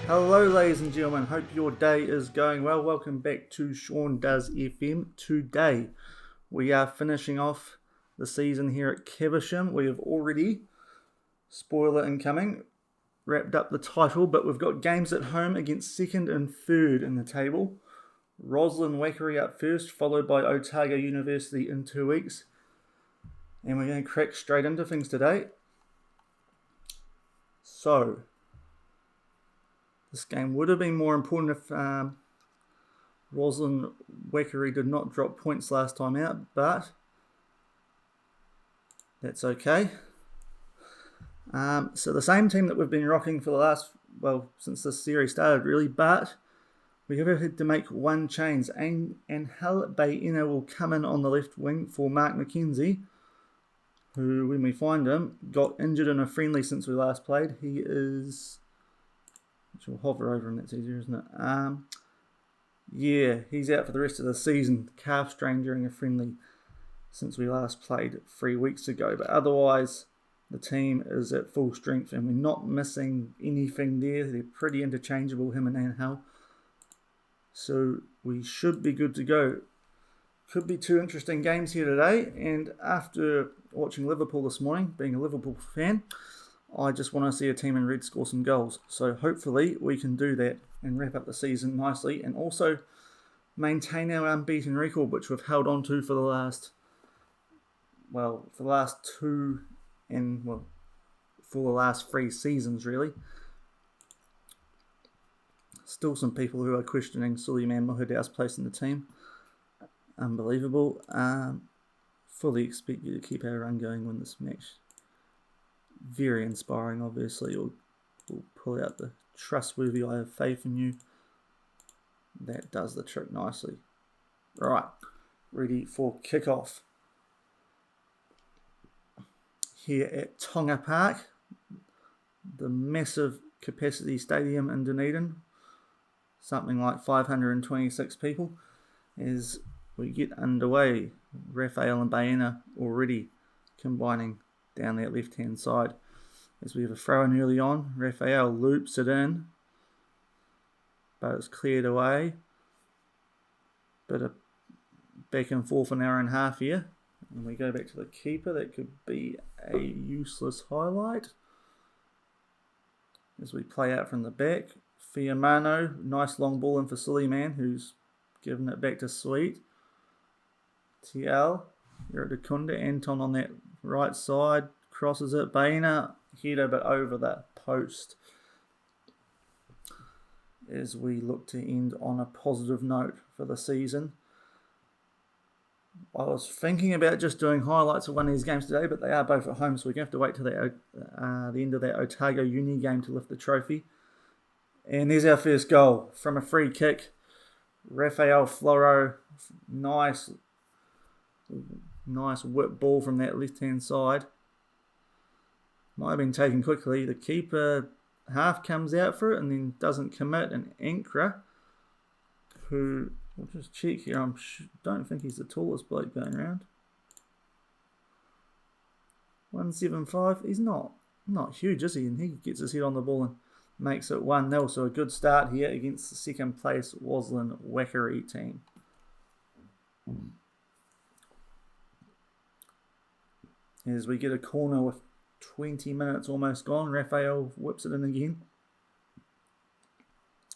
Hello ladies and gentlemen, hope your day is going well. Welcome back to Shaun Does FM. Today we are finishing off the season here at Caversham. We have already, spoiler incoming, wrapped up the title, but we've got games at home against second and third in the table. Roslyn-Wakiri up first, followed by Otago University in 2 weeks. And we're going to crack straight into things today. So, this game would have been more important if Roslyn-Wakiri did not drop points last time out, but that's okay. So the same team that we've been rocking for the last, since this series started really, but we have had to make one change. And Angel Baena will come in on the left wing for Mark McKenzie, who, when we find him, got injured in a friendly since we last played. He is... which will hover over him, that's easier, isn't it? Yeah, he's out for the rest of the season. Calf strain during a friendly since we last played 3 weeks ago. But otherwise, the team is at full strength and we're not missing anything there. They're pretty interchangeable, him and Angel. So we should be good to go. Could be two interesting games here today. And after watching Liverpool this morning, being a Liverpool fan, I just want to see a team in red score some goals. So hopefully we can do that and wrap up the season nicely and also maintain our unbeaten record, which we've held on to for the last three seasons really. Still some people who are questioning Suleiman Muhadow's place in the team. Unbelievable. Fully expect you to keep our run going, win this match. Very inspiring, obviously. We'll pull out the trustworthy I have faith in you. That does the trick nicely. Right, ready for kickoff. Here at Tonga Park, the massive capacity stadium in Dunedin. Something like 526 people. As we get underway, Raphael and Baena already combining down that left-hand side. As we have a throw-in early on, Raphael loops it in, but it's cleared away. Bit of back and forth an hour and a half here. And we go back to the keeper. That could be a useless highlight. As we play out from the back, Fiamano, nice long ball in for Suleiman, who's given it back to Sweet. TL, Iridakunda, Anton on that right side, crosses it. Baena, header but over that post. As we look to end on a positive note for the season. I was thinking about just doing highlights of one of these games today, but they are both at home, so we're going to have to wait till the end of that Otago Uni game to lift the trophy. And there's our first goal from a free kick. Raphael Floro, nice whip ball from that left-hand side. Might have been taken quickly. The keeper half comes out for it and then doesn't commit. And Ankara, who, we'll just check here, I don't think he's the tallest bloke going around. 175, he's not huge, is he? And he gets his head on the ball and makes it 1-0. So a good start here against the second place Roslyn-Wakiri team. As we get a corner with 20 minutes almost gone, Raphael whips it in again.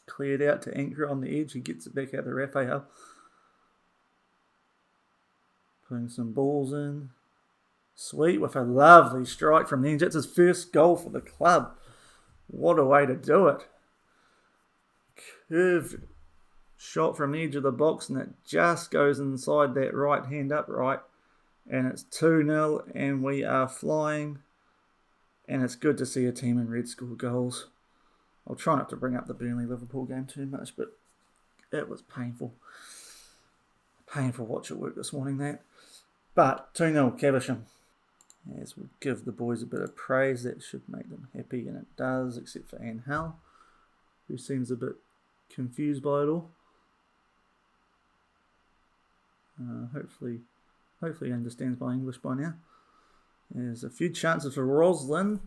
Cleared out to Ankara on the edge. He gets it back out to Raphael. Putting some balls in. Sweet with a lovely strike from the edge. That's his first goal for the club. What a way to do it. Curved shot from the edge of the box and it just goes inside that right hand upright. And it's 2-0 and we are flying. And it's good to see a team in red score goals. I'll try not to bring up the Burnley Liverpool game too much, but it was painful. Painful watch at work this morning, that. But 2-0 Caversham. As we give the boys a bit of praise, that should make them happy, and it does, except for Angel, who seems a bit confused by it all. Hopefully he understands my English by now. There's a few chances for Roslyn.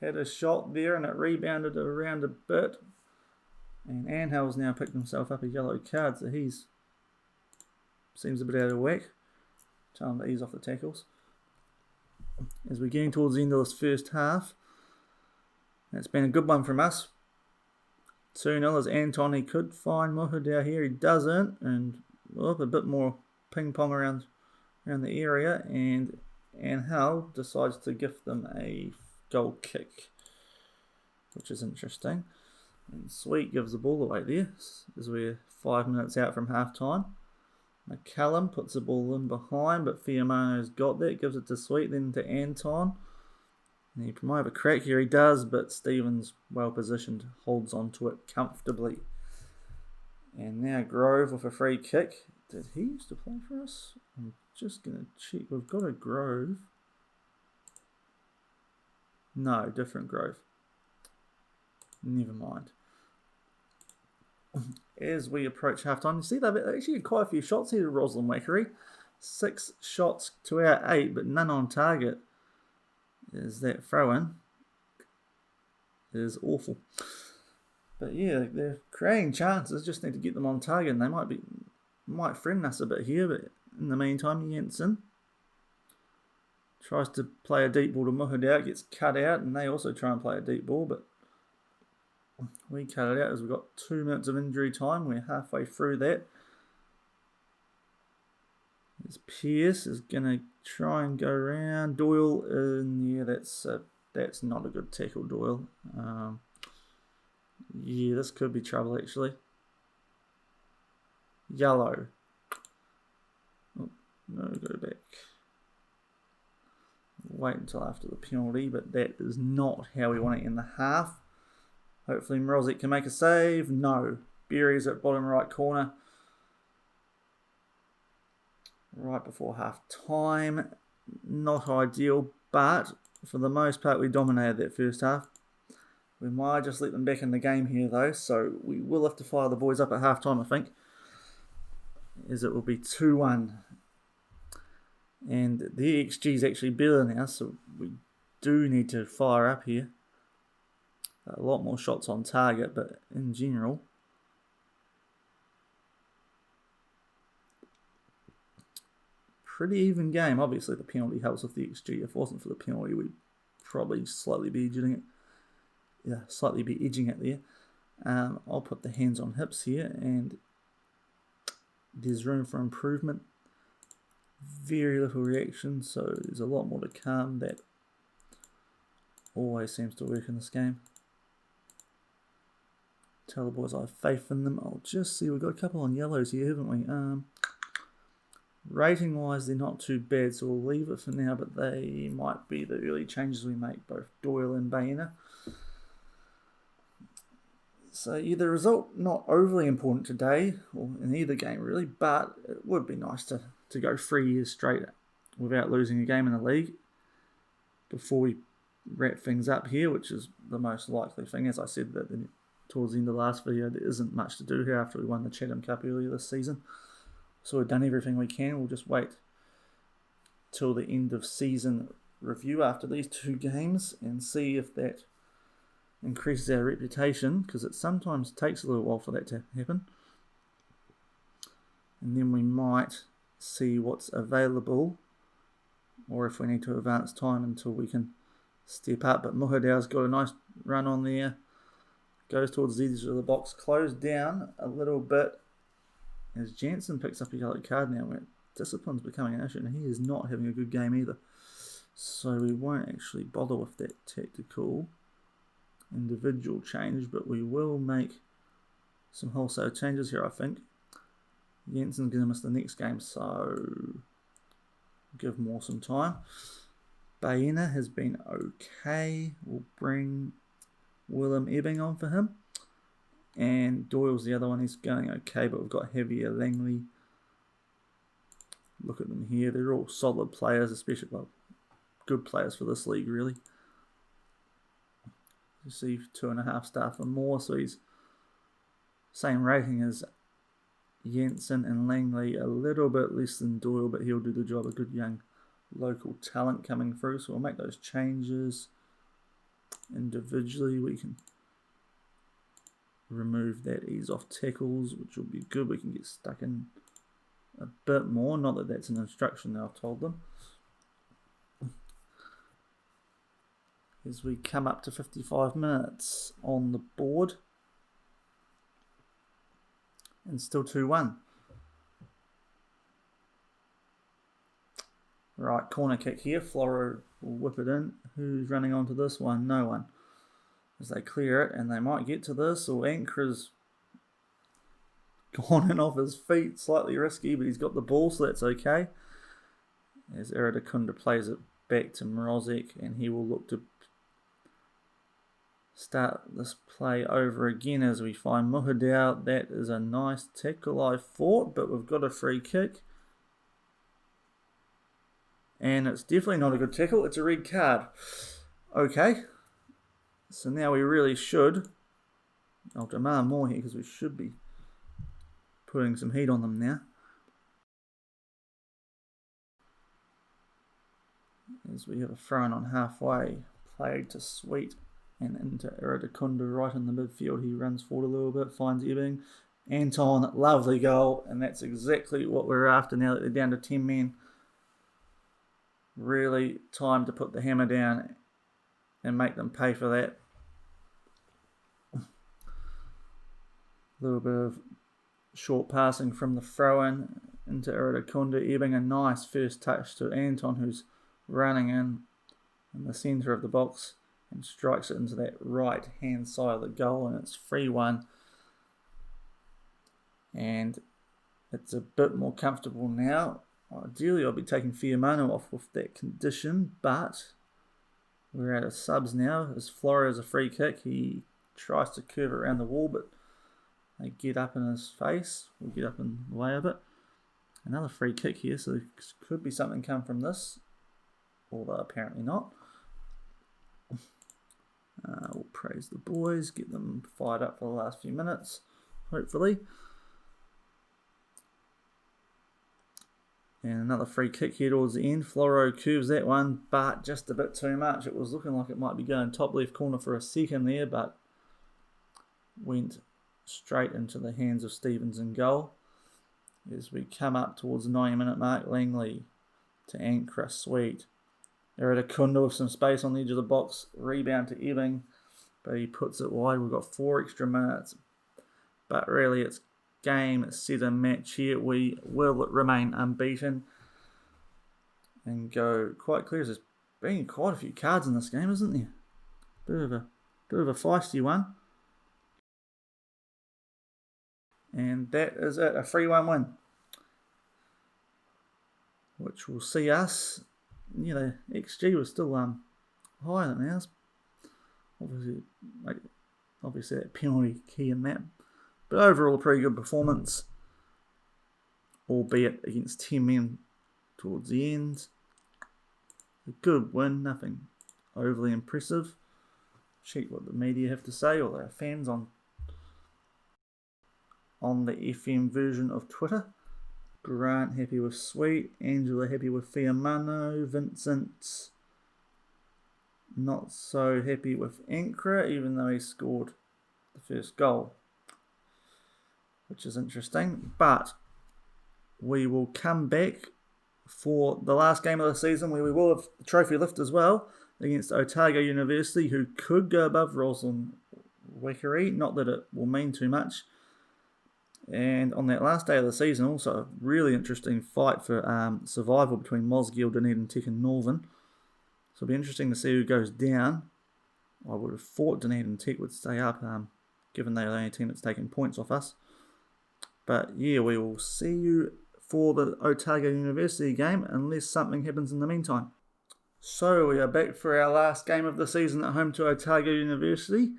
had a shot there and it rebounded around a bit. And Angel's now picked himself up a yellow card, so he's seems a bit out of whack. Tell him to ease off the tackles. As we're getting towards the end of this first half, it's been a good one from us. 2-0 as Anton, he could find Muhadao here, he doesn't, and a bit more ping pong around the area, and Angel decides to give them a goal kick, which is interesting. And Sweet gives the ball away there as we're 5 minutes out from half time. McCallum puts the ball in behind, but Fiamano's got that, gives it to Sweet, then to Anton. And he might have a crack here, he does, but Stevens, well positioned, holds on to it comfortably. And now Grove with a free kick. Did he used to play for us? I'm just going to check. We've got a Grove. No, different Grove. Never mind. As we approach halftime, you see they've actually had quite a few shots here to Roslyn-Wakiri. 6 shots to our 8, but none on target. Is that throw-in is awful. But yeah, they're creating chances, just need to get them on target, and they might frighten us a bit here, but in the meantime, Jensen tries to play a deep ball to Muhadao, gets cut out, and they also try and play a deep ball, but we cut it out as we've got 2 minutes of injury time. We're halfway through that. As Pierce is going to try and go around. Doyle, yeah, that's not a good tackle, Doyle. Yeah, this could be trouble, actually. Yellow. Oh, no, go back. Wait until after the penalty, but that is not how we want to end the half. Hopefully Mrozic can make a save. No. Berry's at bottom right corner. Right before half time. Not ideal, but for the most part we dominated that first half. We might just let them back in the game here though, so we will have to fire the boys up at half time, I think, as it will be 2-1. And the XG is actually better now, so we do need to fire up here. A lot more shots on target, but in general, pretty even game. Obviously, the penalty helps with the XG. If it wasn't for the penalty, we'd probably slightly be edging it. Yeah, slightly be edging it there. I'll put the hands on hips here, and there's room for improvement. Very little reaction, so there's a lot more to come. That always seems to work in this game. Tell the boys I have faith in them. I'll just see, we've got a couple on yellows here, haven't we? Rating wise, they're not too bad, so we'll leave it for now, but they might be the early changes we make, both Doyle and Baena. So yeah, the result not overly important today, or in either game really, but it would be nice to go 3 years straight without losing a game in the league before we wrap things up here, which is the most likely thing. As I said that towards the end of the last video, there isn't much to do here after we won the Chatham Cup earlier this season. So we've done everything we can. We'll just wait till the end of season review after these 2 games and see if that increases our reputation, because it sometimes takes a little while for that to happen. And then we might see what's available, or if we need to advance time until we can step up. But Muhadao's got a nice run on there. Goes towards the edge of the box, closed down a little bit as Jensen picks up a yellow card now. Where discipline's becoming an issue, and he is not having a good game either. So we won't actually bother with that tactical individual change, but we will make some wholesale changes here, I think. Jensen's going to miss the next game, so give Moore some time. Baena has been okay. We'll bring Willem Ebbing on for him. And Doyle's the other one. He's going okay, but we've got Heavier, Langley. Look at them here. They're all solid players, especially, well, good players for this league, really. You see 2.5 star for Moore, so he's same rating as Jensen and Langley, a little bit less than Doyle, but he'll do the job. A good young local talent coming through, so we'll make those changes. individually. We can remove that ease off tackles, which will be good. We can get stuck in a bit more. Not that that's an instruction that I've told them. As we come up to 55 minutes on the board. And still 2-1. Right, corner kick here. Floro will whip it in. Who's running onto this one? No one. As they clear it, and they might get to this, or Ankra's gone in off his feet. Slightly risky, but he's got the ball, so that's okay. As Iradikunda plays it back to Mrozek, and he will look to start this play over again as we find Muhadao. That is a nice tackle, I thought, but we've got a free kick. And it's definitely not a good tackle, it's a red card. Okay, so now we really should, I'll demand more here because we should be putting some heat on them now. As we have a throw-in on halfway, played to Sweet and into Iradikunda right in the midfield. He runs forward a little bit, finds Ebbing. Anton, lovely goal, and that's exactly what we're after now that they're down to 10 men. Really time to put the hammer down and make them pay for that. A little bit of short passing from the throw-in into Iradikunda. Ebbing a nice first touch to Anton, who's running in the centre of the box and strikes it into that right hand side of the goal, and it's 3-1. And it's a bit more comfortable now. Ideally, I'll be taking Fiumano off with that condition, but we're out of subs now. As Flora has a free kick, he tries to curve around the wall, but they get up in his face. We get up in the way of it. Another free kick here, so there could be something come from this, although apparently not. We'll praise the boys, get them fired up for the last few minutes, hopefully. And another free kick here towards the end. Floro curves that one, but just a bit too much. It was looking like it might be going top left corner for a second there, but went straight into the hands of Stevens in goal. As we come up towards the 90-minute mark, Langley to Ankra, Sweet. Iradikunda with some space on the edge of the box. Rebound to Ebbing, but he puts it wide. We've got 4 extra minutes, but really it's game, set, and match here. We will remain unbeaten and go quite clear. There's been quite a few cards in this game, isn't there? Bit of a feisty one. And that is it, a 3-1 win, which will see us, you know, XG was still higher than ours. Obviously that penalty key in that. But overall, a pretty good performance, albeit against 10 men towards the end. A good win, nothing overly impressive. Check what the media have to say, or their fans on the FM version of Twitter. Grant happy with Sweet, Angela happy with Fiumano, Vincent not so happy with Ankra, even though he scored the first goal, which is interesting. But we will come back for the last game of the season, where we will have the trophy lift as well against Otago University, who could go above Roslyn-Wakiri. Not that it will mean too much. And on that last day of the season, also a really interesting fight for survival between Mosgiel, Dunedin, Tech and Northern. So it'll be interesting to see who goes down. I would have thought Dunedin Tech would stay up, given they're the only team that's taking points off us. But yeah, we will see you for the Otago University game, unless something happens in the meantime. So we are back for our last game of the season at home to Otago University.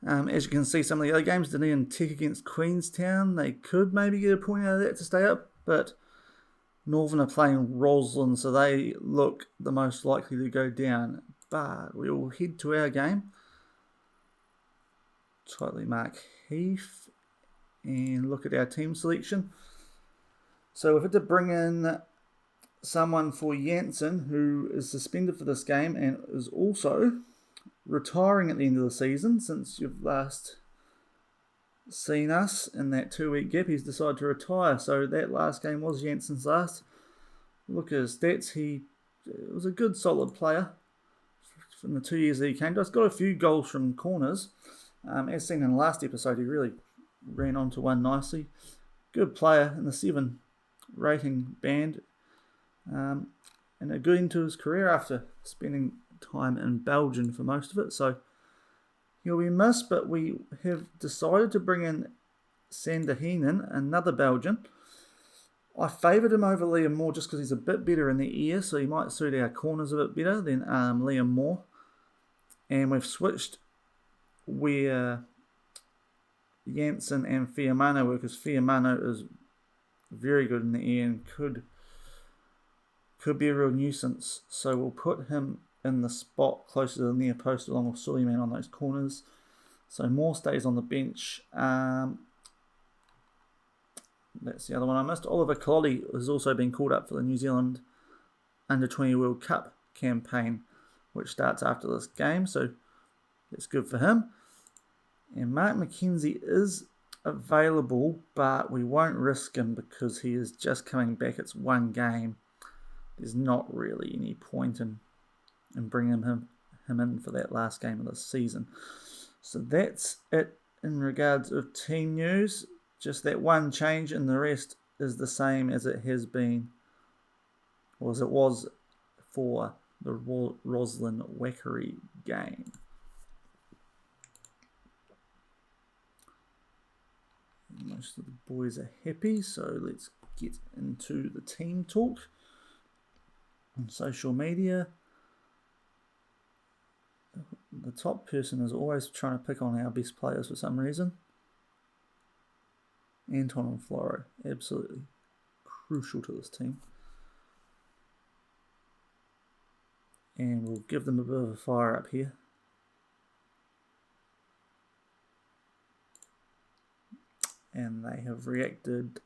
As you can see, some of the other games, Dunedin Tech against Queenstown, they could maybe get a point out of that to stay up, but Northern are playing Roslyn, so they look the most likely to go down. But we will head to our game. Tightly mark Heath and look at our team selection. So we've had to bring in someone for Janssen, who is suspended for this game and is also retiring at the end of the season. Since you've last seen us in that 2-week gap, he's decided to retire. So that last game was Jensen's last. Look at his stats. He was a good, solid player from the 2 years that he came to us. Got a few goals from corners. As seen in the last episode, he really ran onto one nicely. Good player in the 7 rating band. And a good end to his career after spending time in Belgium for most of it. So he'll be missed, but we have decided to bring in Sander Heenan, another Belgian. I favoured him over Liam Moore just because he's a bit better in the air, so he might suit our corners a bit better than Liam Moore. And we've switched where Janssen and Fiamano were, because Fiamano is very good in the air and could be a real nuisance. So we'll put him in the spot closer to the near post along with Suleiman on those corners. So Moore stays on the bench. That's the other one I missed. Oliver Colli has also been called up for the New Zealand Under-20 World Cup campaign, which starts after this game, so that's good for him. And Mark McKenzie is available, but we won't risk him because he is just coming back. It's one game. There's not really any point in bringing him in for that last game of the season. So that's it in regards of team news. Just that one change, and the rest is the same as it has been, or as it was for the Roslyn-Wakiri game. Most of the boys are happy, so let's get into the team talk. On social media, the top person is always trying to pick on our best players for some reason. Anton and Floro, absolutely crucial to this team. And we'll give them a bit of a fire up here. And they have reacted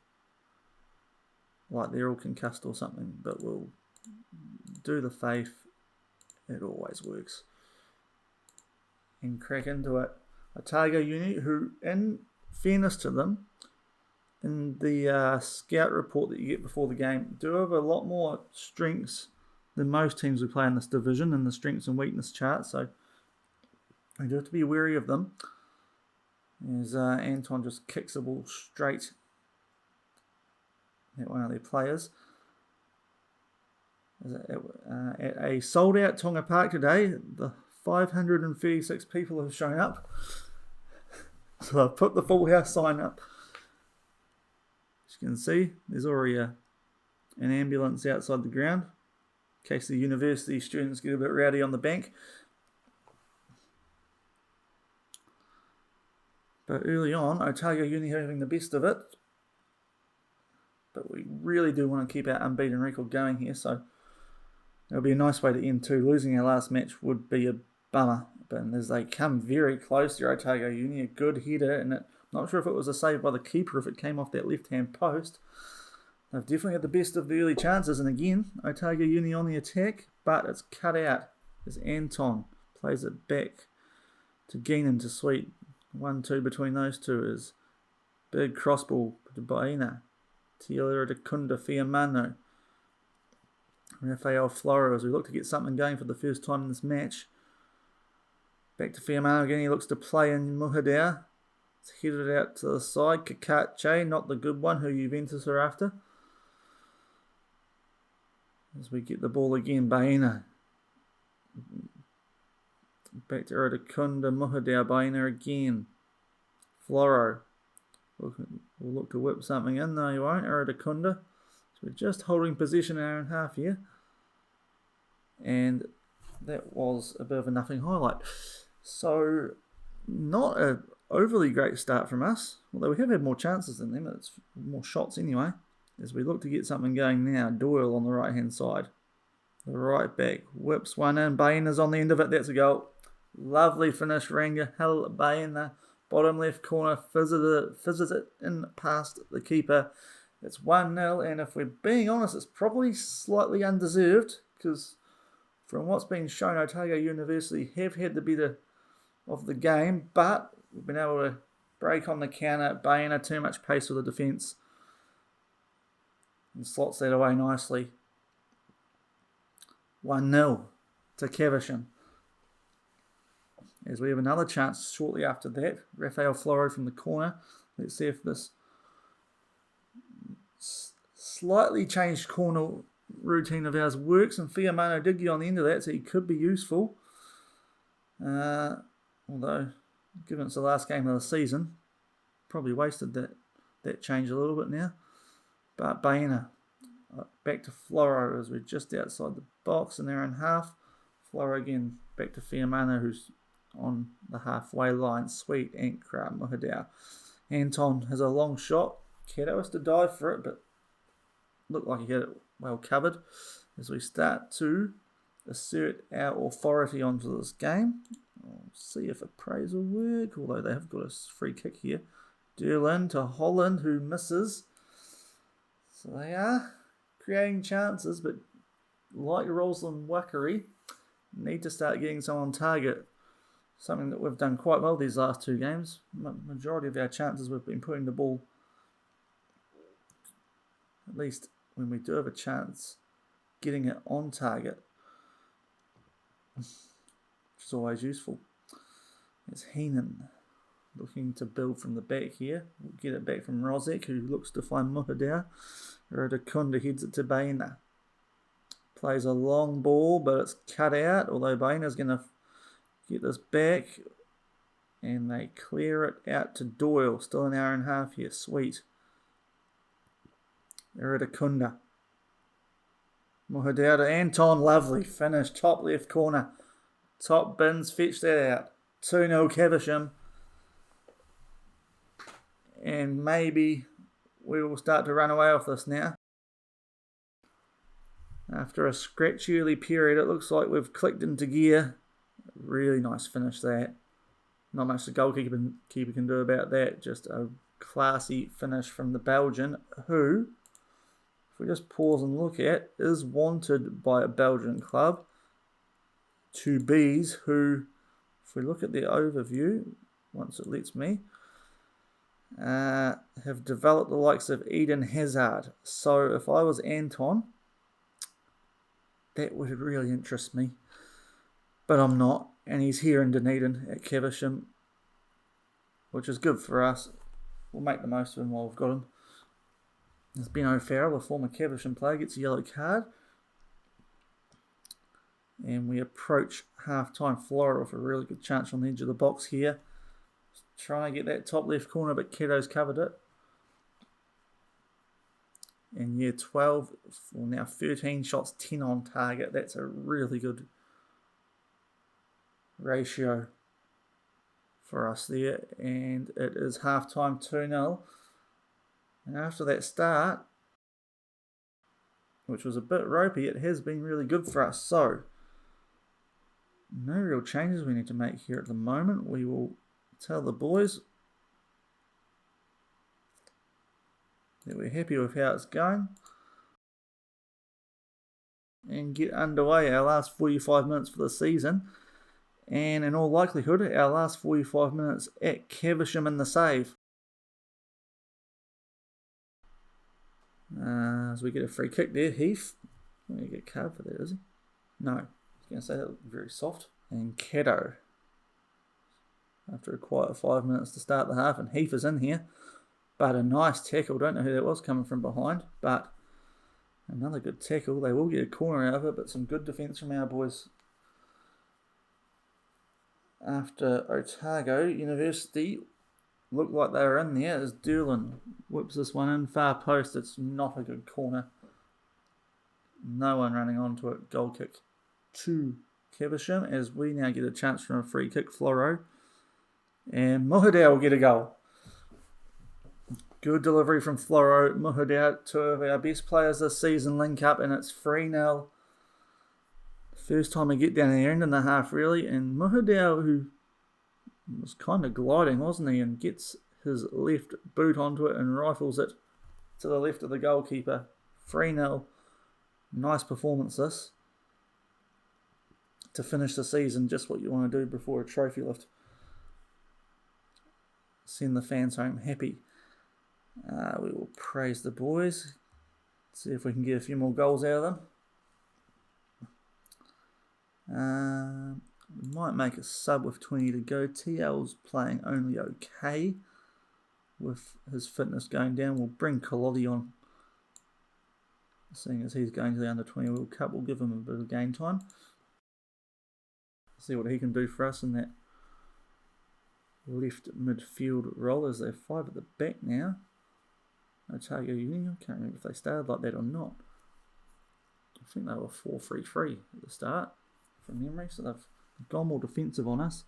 like they're all concussed or something, but we'll do the faith. It always works. And crack into it. Otago Uni, who, in fairness to them, in the scout report that you get before the game, do have a lot more strengths than most teams we play in this division in the strengths and weakness chart, so we do have to be wary of them. As Anton just kicks the ball straight at one of their players. At a sold-out Tonga Park today, the 536 people have shown up. So I've put the full house sign up. As you can see, there's already an ambulance outside the ground in case the university students get a bit rowdy on the bank. But early on, Otago Uni having the best of it. But we really do want to keep our unbeaten record going here, so it'll be a nice way to end too. Losing our last match would be a bummer. But as they come very close to Otago Uni, a good header, and I'm not sure if it was a save by the keeper if it came off that left-hand post. They've definitely had the best of the early chances, and again, Otago Uni on the attack, but it's cut out as Anton plays it back to Geenan to Sweet. 1-2 between those two is big crossball to Baena. Tiela de Kunda Fiamano. Rafael Floro as we look to get something going for the first time in this match. Back to Fiamano again. He looks to play in Muhadea. It's headed out to the side. Kakache, not the good one who Juventus are after. As we get the ball again, Baena. Back to Iradakunda, Muhadea, Baena again. Floro. We'll look to whip something in. No, he won't. Iradakunda. So we're just holding possession an hour and a half here. And that was a bit of a nothing highlight. So, not an overly great start from us. Although we have had more chances than them. It's more shots anyway. As we look to get something going now. Doyle on the right hand side. The right back whips one in. Baena's on the end of it. That's a goal. Lovely finish, Ranga. Baena. Bottom left corner. Fizzes it in past the keeper. It's 1-0. And if we're being honest, it's probably slightly undeserved. Because from what's been shown, Otago University have had the better of the game, but we've been able to break on the counter. Baena too much pace with the defence and slots that away nicely. 1-0 to Caversham. As we have another chance shortly after that. Rafael Floro from the corner. Let's see if this slightly changed corner routine of ours works. And Fiamano did get on the end of that, so he could be useful. Although, given it's the last game of the season, probably wasted that change a little bit now. But Baena, back to Floro as we're just outside the box in their own half. Floro again, back to Fiamano, who's on the halfway line. Sweet Ankara Muhadau. Anton has a long shot. Keto has to dive for it, but looked like he had it well covered as we start to assert our authority onto this game. We'll see if appraise will work, although they have got a free kick here. Derlin to Holland, who misses. So they are creating chances, but like Roslyn-Wakiri, need to start getting some on target. Something that we've done quite well these last two games. Majority of our chances we've been putting the ball, at least when we do have a chance, getting it on target, which is always useful. It's Heenan looking to build from the back here. We'll get it back from Rozek, who looks to find Muhadau. Radakunda heads it to Baena. Plays a long ball, but it's cut out, although Baena's going to get this back, and they clear it out to Doyle. Still an hour and a half here. Sweet. Radakunda. Muhadau to Anton. Lovely finish. Top left corner. Top bins. Fetch that out. 2-0 Caversham. And maybe we will start to run away with this now. After a scratchy early period, it looks like we've clicked into gear. Really nice finish that. Not much the goalkeeper can do about that. Just a classy finish from the Belgian, who, if we just pause and look at, is wanted by a Belgian club. Two Bs, who, if we look at the overview, once it lets me, have developed the likes of Eden Hazard. So if I was Anton, that would really interest me. But I'm not, and he's here in Dunedin at Caversham, which is good for us. We'll make the most of him while we've got him. There's Ben O'Farrell, a former Caversham player, gets a yellow card. And we approach half-time. Florida with a really good chance on the edge of the box here. Trying to get that top left corner, but Keto's covered it. And yeah, 12, well now 13 shots, 10 on target. That's a really good ratio for us there. And it is half-time 2-0. And after that start, which was a bit ropey, it has been really good for us. So, no real changes we need to make here at the moment. We will tell the boys that we're happy with how it's going and get underway our last 45 minutes for the season. And in all likelihood, our last 45 minutes at Caversham in the save. As we get a free kick there, Heath. He's going to get a card for that, is he? No. I was going to say that looked very soft. And Keto. After a quiet 5 minutes to start the half, and Heath is in here. But a nice tackle. Don't know who that was coming from behind. But another good tackle. They will get a corner out of it, but some good defence from our boys. After Otago University looked like they were in there, as Derlin whips this one in. Far post. It's not a good corner. No one running onto it. Goal kick to Caversham, as we now get a chance from a free kick. Floro. And Muhadau will get a goal. Good delivery from Floro. Muhadau, two of our best players this season, link up, and it's 3-0. First time we get down the end and the half, really. And Muhadau, who was kind of gliding, wasn't he? And gets his left boot onto it and rifles it to the left of the goalkeeper. 3-0. Nice performance, this. to finish the season, just what you want to do before a trophy lift. Send the fans home happy. We will praise the boys. See if we can get a few more goals out of them. We might make a sub with 20 to go. TL's playing only okay with his fitness going down. We'll bring Colotti on. Seeing as he's going to the under 20 World Cup, we'll give him a bit of game time. See what he can do for us in that left midfield role, as they're 5 at the back now. Otago Uni, I can't remember if they started like that or not. I think they were 4-3-3 at the start, from memory, so they've gone more defensive on us.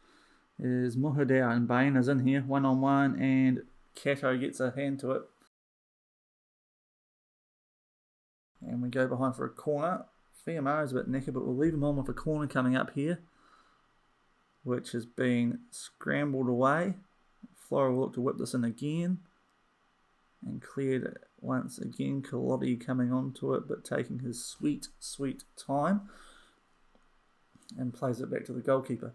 Is Mohadao and Bain is in here, 1-on-1, and Cato gets a hand to it. And we go behind for a corner. Fiamara's a bit knackered, but we'll leave him on with a corner coming up here, which has been scrambled away. Flora will look to whip this in again. And cleared it once again. Colotti coming onto it, but taking his sweet, sweet time. And plays it back to the goalkeeper,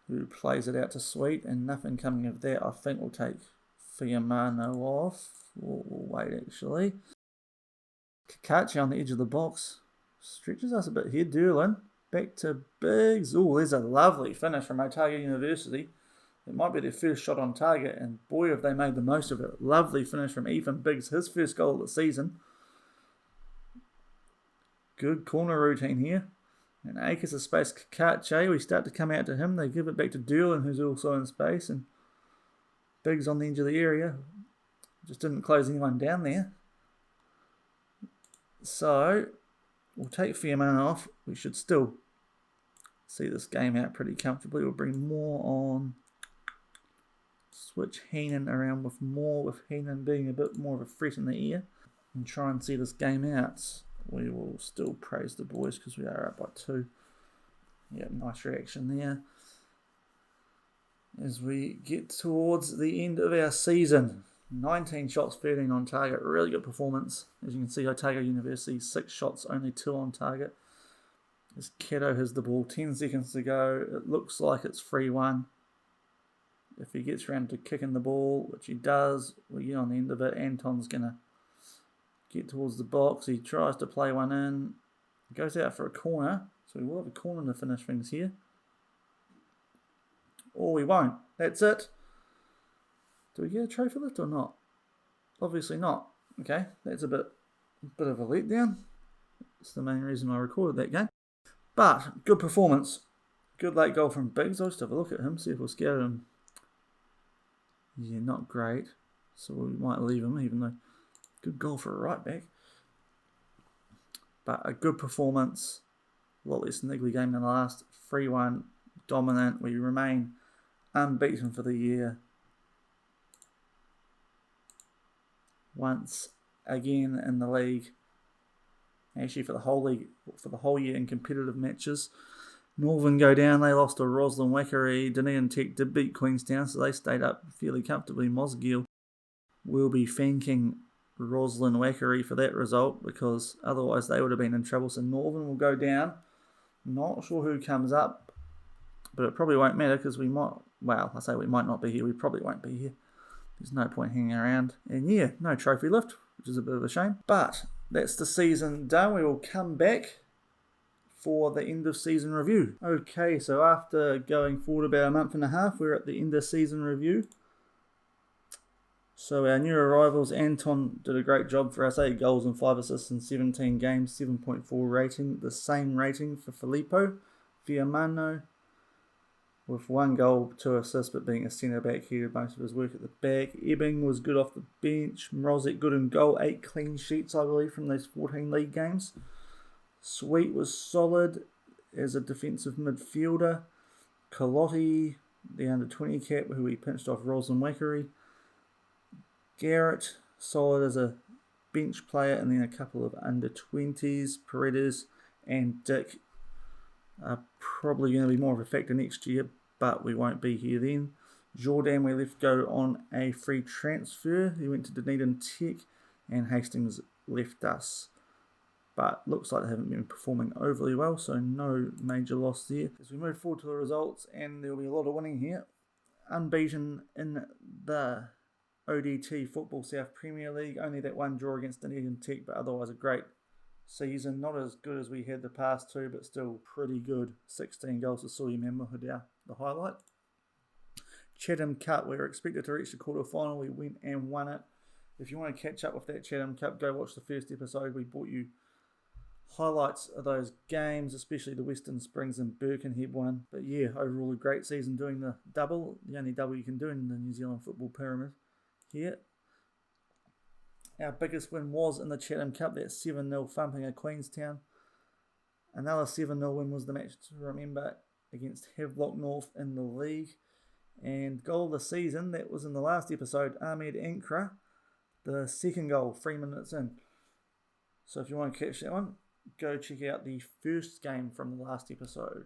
who plays it out to Sweet, and nothing coming of that. I think we'll take Fiamano off. We'll wait, actually. Kakachi on the edge of the box. Stretches us a bit here. Durlin. Back to Biggs. Oh, there's a lovely finish from Otago University. It might be their first shot on target, and boy, have they made the most of it. Lovely finish from Ethan Biggs, his first goal of the season. Good corner routine here. And acres of space. Kakache, we start to come out to him. They give it back to Durlin, who's also in space, and Biggs on the edge of the area. Just didn't close anyone down there. So, we'll take Fiamano off. We should still see this game out pretty comfortably. We'll bring more on. Switch Heenan around with more, with Heenan being a bit more of a threat in the air, and try and see this game out. We will still praise the boys because we are up by 2. Yeah, nice reaction there. As we get towards the end of our season, 19 shots, 13 on target, really good performance. As you can see, Otago University, 6 shots, only 2 on target. As Cato has the ball, 10 seconds to go. It looks like it's 3-1. If he gets around to kicking the ball, which he does, we get on the end of it. Anton's going to get towards the box. He tries to play one in. Goes out for a corner. So we will have a corner to finish things here. Or we won't. That's it. Do we get a trophy lift or not? Obviously not. Okay, that's a bit of a letdown. That's the main reason I recorded that game. But, good performance. Good late goal from Biggs. I'll just have a look at him, see if we'll scare him. Yeah, not great. So we might leave him, even though good goal for a right back. But a good performance. A lot less niggly game than the last. 3-1, dominant. We remain unbeaten for the year. Once again in the league. Actually for the whole league, for the whole year in competitive matches. Northern go down, they lost to Roslyn-Wakiri. Dunedin Tech did beat Queenstown, so they stayed up fairly comfortably. Mosgiel will be thanking Roslyn-Wakiri for that result, because otherwise they would have been in trouble. So Northern will go down. Not sure who comes up, but it probably won't matter because we might, well, I say we might not be here, we probably won't be here. There's no point hanging around. And yeah, no trophy lift, which is a bit of a shame. But that's the season done. We will come back for the end of season review. Okay, so after going forward about a month and a half, we're at the end of season review. So our new arrivals, Anton did a great job for us, 8 goals and 5 assists in 17 games, 7.4 rating. The same rating for Filippo. Fiamano, with 1 goal, 2 assists, but being a centre back, he did most of his work at the back. Ebbing was good off the bench. Mrozek good in goal, 8 clean sheets, I believe, from those 14 league games. Sweet was solid as a defensive midfielder. Colotti, the under-20 cap, who we pinched off Roslyn-Wakiri. Garrett, solid as a bench player, and then a couple of under-20s. Paredes and Dick are probably going to be more of a factor next year, but we won't be here then. Jordan we left go on a free transfer. He went to Dunedin Tech, and Hastings left us. but looks like they haven't been performing overly well, so no major loss there. As we move forward to the results, and there will be a lot of winning here. Unbeaten in the ODT FootballSouth Premier League, only that one draw against Dunedin Tech, but otherwise a great season. Not as good as we had the past two, but still pretty good. 16 goals to Suleiman Muhadar, the highlight. Chatham Cup, we were expected to reach the quarterfinal. We went and won it. If you want to catch up with that Chatham Cup, go watch the first episode. We brought you highlights of those games, especially the Western Springs and Birkenhead one. But yeah, overall a great season doing the double. The only double you can do in the New Zealand football pyramid here. Our biggest win was in the Chatham Cup, that 7-0 thumping of Queenstown. Another 7-0 win was the match to remember against Havelock North in the league. And goal of the season, that was in the last episode, Ahmed Ankara, the second goal, 3 minutes in. So if you want to catch that one, go check out the first game from the last episode.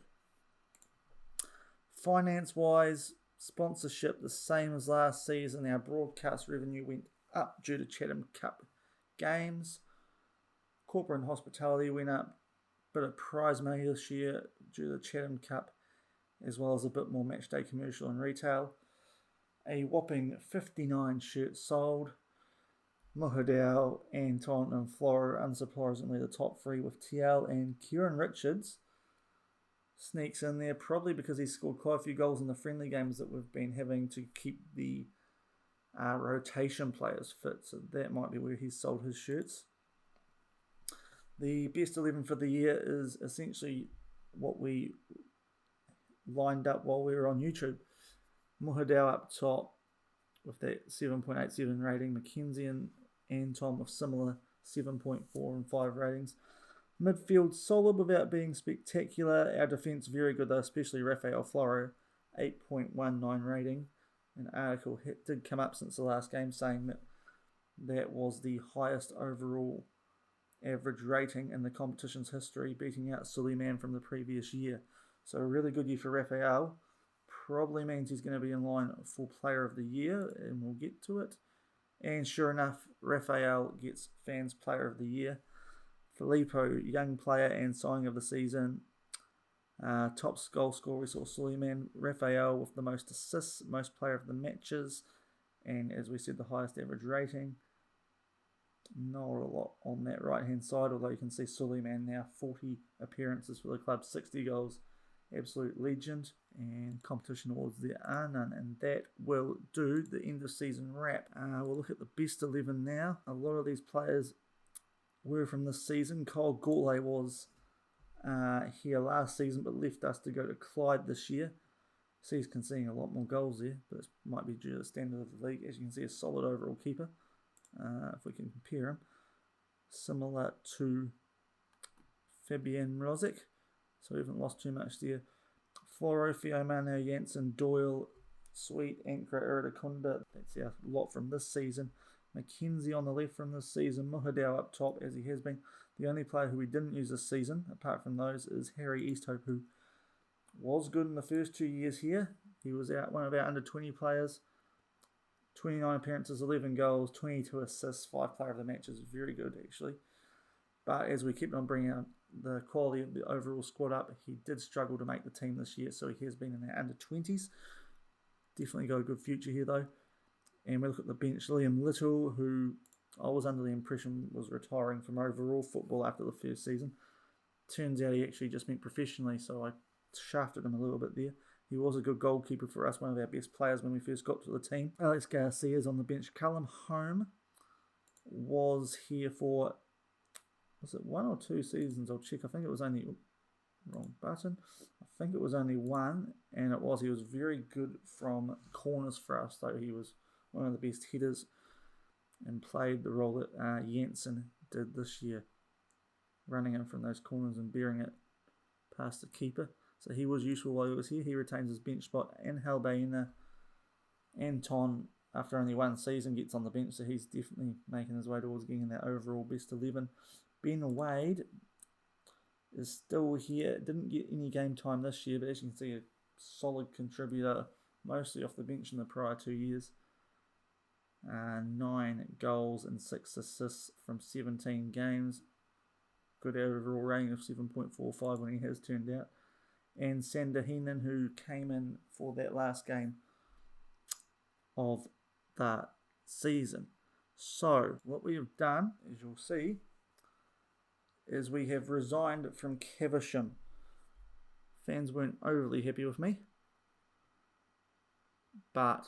Finance-wise, sponsorship the same as last season. Our broadcast revenue went up due to Chatham Cup games. Corporate and hospitality went up. Bit of prize money this year due to the Chatham Cup, as well as a bit more matchday commercial and retail. A whopping 59 shirts sold. Muhadar, Anton and Flora unsurprisingly the top three, with TL and Kieran Richards sneaks in there, probably because he scored quite a few goals in the friendly games that we've been having to keep the rotation players fit, so that might be where he's sold his shirts. The best 11 for the year is essentially what we lined up while we were on YouTube. Muhadar up top with that 7.87 rating, Mackenzie and Anton with similar 7.4 and 5 ratings. Midfield solid without being spectacular. Our defence very good though, especially Rafael Floro, 8.19 rating. An article did come up since the last game saying that that was the highest overall average rating in the competition's history, beating out Suleiman from the previous year. So a really good year for Rafael. Probably means he's going to be in line for Player of the Year, and we'll get to it. And sure enough, Rafael gets Fans Player of the Year. Filippo, Young Player and Signing of the Season. Top goal scorer, we saw Suleiman. Rafael with the most assists, most Player of the Matches, and as we said, the highest average rating. Not a lot on that right hand side, although you can see Suleiman now 40 appearances for the club, 60 goals. Absolute legend. And competition awards there are none, and that will do the end of season wrap. We'll look at the best 11 now. A lot of these players were from this season. Kyle Gourlay was here last season but left us to go to Clyde this year, so he's conceding a lot more goals there, but it might be due to the standard of the league. As you can see, a solid overall keeper, if we can compare him, similar to Fabian Mrozic, so we haven't lost too much there. Floro, Fiomano, Janssen, Doyle, Sweet, Ankara, Iridakunda. That's our lot from this season. Mackenzie on the left from this season. Muhadar up top, as he has been. The only player who we didn't use this season, apart from those, is Harry Easthope, who was good in the first 2 years here. He was one of our under-20 players. 29 appearances, 11 goals, 22 assists, 5 Player of the Matches. Very good, actually. But as we kept on bringing out the quality of the overall squad up, he did struggle to make the team this year, so he has been in our under-20s. Definitely got a good future here, though. And we look at the bench, Liam Little, who I was under the impression was retiring from overall football after the first season. Turns out he actually just went professionally, so I shafted him a little bit there. He was a good goalkeeper for us, one of our best players when we first got to the team. Alex Garcia's on the bench. Callum Home was here for, was it 1 or 2 seasons? I'll check. I think it was only, wrong button. I think it was only 1, and he was very good from corners for us, though. He was one of the best hitters and played the role that Janssen did this year, running in from those corners and bearing it past the keeper. So he was useful while he was here. He retains his bench spot. And Halbaina, Anton, after only 1 season, gets on the bench, so he's definitely making his way towards getting that overall best 11. Ben Wade is still here. Didn't get any game time this year, but as you can see, a solid contributor, mostly off the bench in the prior 2 years. 9 goals and 6 assists from 17 games. good overall rating of 7.45 when he has turned out. And Sander Heenan, who came in for that last game of the season. So what we have done, as you'll see, is we have resigned from Caversham. Fans weren't overly happy with me, but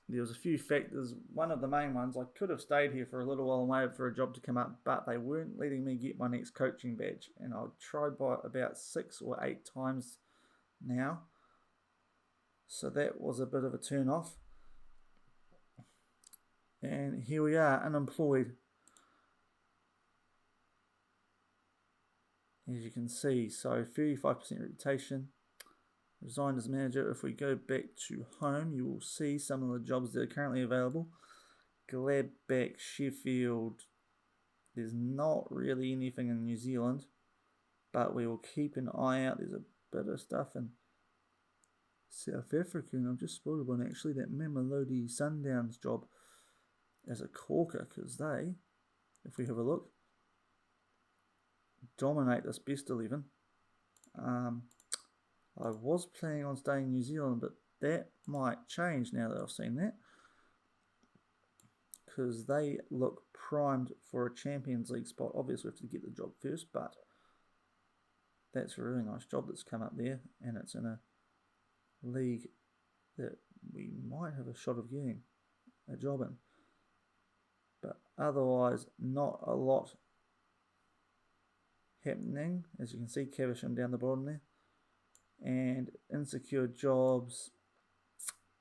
there was a few factors. One of the main ones, I could have stayed here for a little while and waited for a job to come up, but they weren't letting me get my next coaching badge. And I've tried by about 6 or 8 times now. So that was a bit of a turn off. And here we are, unemployed. As you can see, so 35% reputation. Resigned as manager. If we go back to home, you will see some of the jobs that are currently available. Gladbach, Sheffield. There's not really anything in New Zealand, but we will keep an eye out. There's a bit of stuff in South Africa, and I've just spotted one actually, that Mamelodi Sundowns job as a corker, because they, if we have a look, dominate this best 11. I was planning on staying in New Zealand, but that might change now that I've seen that, because they look primed for a Champions League spot. Obviously we have to get the job first, but that's a really nice job that's come up there, and it's in a league that we might have a shot of getting a job in. But otherwise, not a lot happening. As you can see, Caversham down the bottom there. And insecure jobs,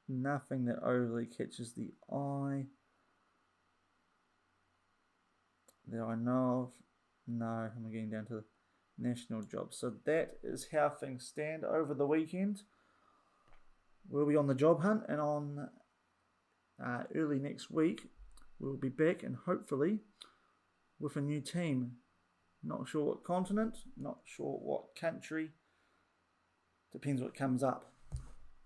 nothing that overly catches the eye that I know of. No, I'm getting down to the national jobs. So that is how things stand over the weekend. We'll be on the job hunt, and on early next week we'll be back, and hopefully with a new team. Not sure what continent, not sure what country. Depends what comes up.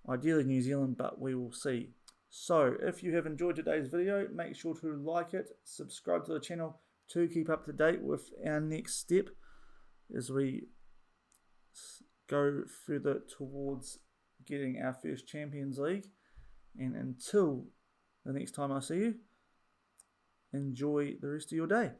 Ideally New Zealand, but we will see. So if you have enjoyed today's video, make sure to like it, subscribe to the channel to keep up to date with our next step as we go further towards getting our first Champions League. And until the next time I see you, enjoy the rest of your day.